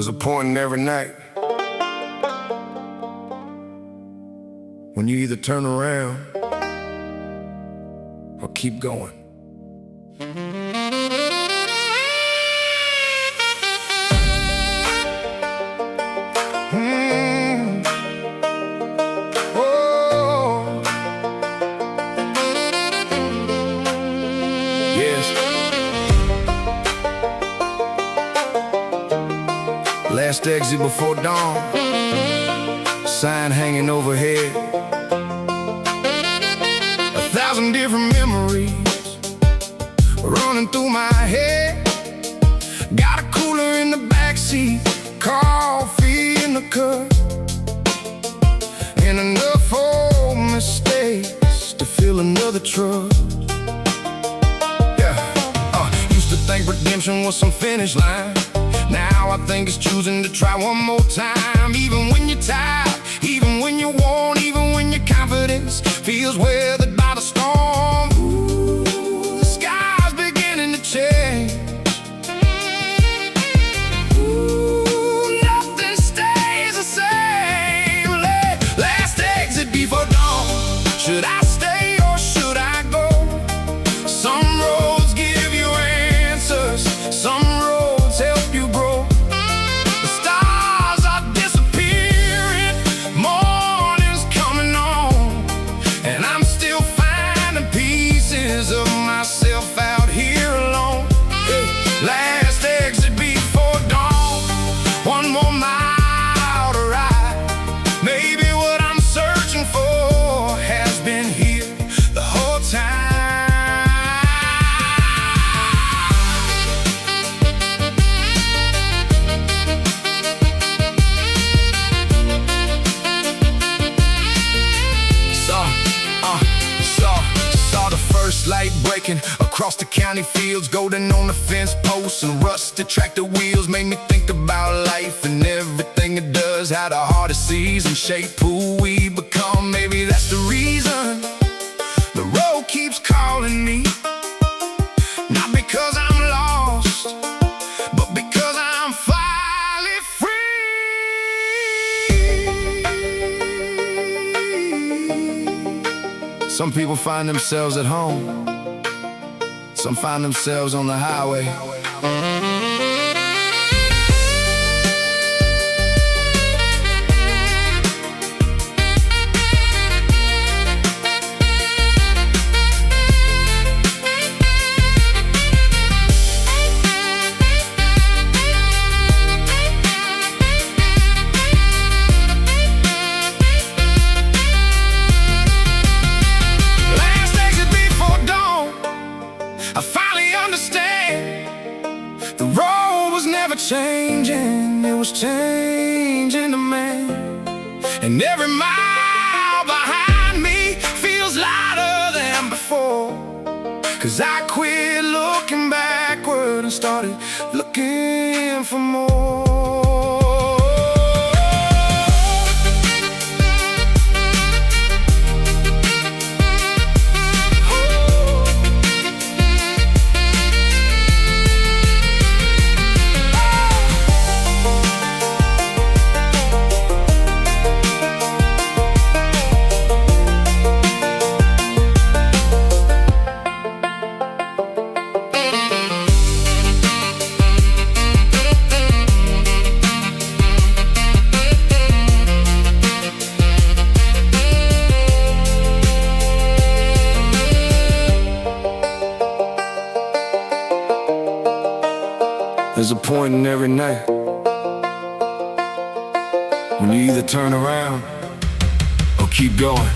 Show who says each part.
Speaker 1: There's a point in every night when you either turn around or keep going. Oh. Yes. Last exit before dawn, sign hanging overhead. 1,000 different memories running through my head. Got a cooler in the backseat, coffee in the cup, and enough old mistakes to fill another truck. Yeah, used to think redemption was some finish line. Now I think it's choosing to try one more time. Even when you're tired, even when you're worn, even when your confidence feels weathered by the storm. Ooh, the sky's beginning to change. Ooh, nothing stays the same. Last exit before dawn. Should I stay or should I go? Some roads give you answers, some roads help you grow. The stars are disappearing, morning's coming on, and I'm still finding pieces of myself out here alone. Hey, last exit before dawn, one more mile to ride. Maybe what I'm searching for has been here the whole time. Saw the first light breaking across the county fields, golden on the fence posts and rusted tractor wheels. Made me think about life and everything it does, how the heart it sees and shape who we become. Maybe that's the reason the road keeps calling me. Not because I'm lost, but because I'm finally free. Some people find themselves at home, some find themselves on the highway. I finally understand the road was never changing, it was changing the man. And every mile behind me feels lighter than before, 'cause I quit looking backward and started looking for more. There's a point in every night when you either turn around or keep going.